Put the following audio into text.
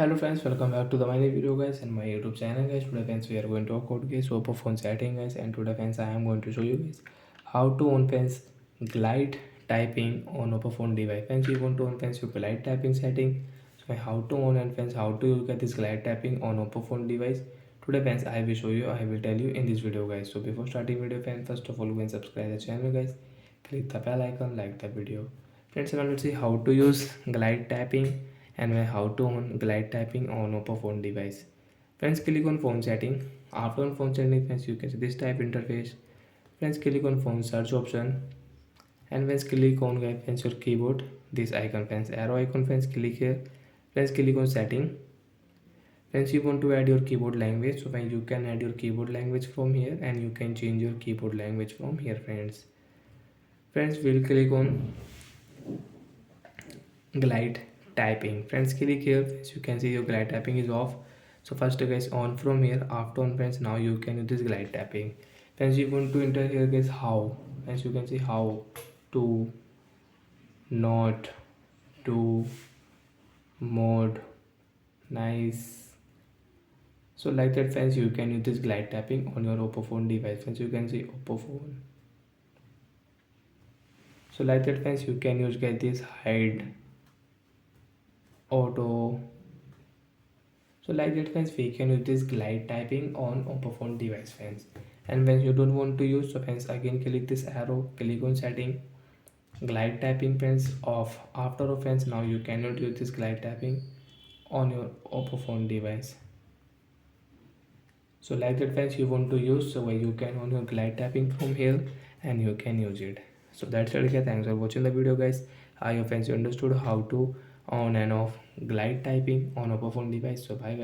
Hello friends, welcome back to the my new video guys and my YouTube channel guys. Today friends we are going to talk about guys oppo phone setting guys, and today friends I am going to show you guys how to on friends glide typing on oppo phone device. Friends, you want to on friends your glide typing setting. So how to on and friends how to get this glide typing on oppo phone device. Today friends I will show you, I will tell you in this video guys. So before starting video friends, first of all go and subscribe the channel guys, click the bell icon, like the video. Friends, now let's see how to use glide typing and how to on glide typing on oppo phone device. Friends, click on phone setting. After on phone setting friends, you can see this type interface. Friends, click on phone search option, and friends click on friends your keyboard, this icon friends, arrow icon friends, click here. Friends, click on setting. Friends, you want to add your keyboard language, so friends you can add your keyboard language from here, and you can change your keyboard language from here. Friends, we'll click on glide typing. Friends, click here. As you can see your glide typing is off. So first guys on from here. After on friends, now you can use this glide tapping. Friends, you want to enter here guys how. As you can see how to not to mode nice. So like that friends, you can use this glide tapping on your oppo phone device. Friends, you can see oppo phone. So like that friends, you can use get this hide auto. So like that friends, we can use this glide typing on oppo phone device friends. And when you don't want to use, so friends again click this arrow, click on setting, glide typing friends off. After friends, now you cannot use this glide typing on your oppo phone device. So like that friends, you want to use, so you can on your glide tapping from here and you can use it. So that's it guys, thanks for watching the video guys. I hope friends you understood how to on and off glide typing on oppo phone device. So bye guys.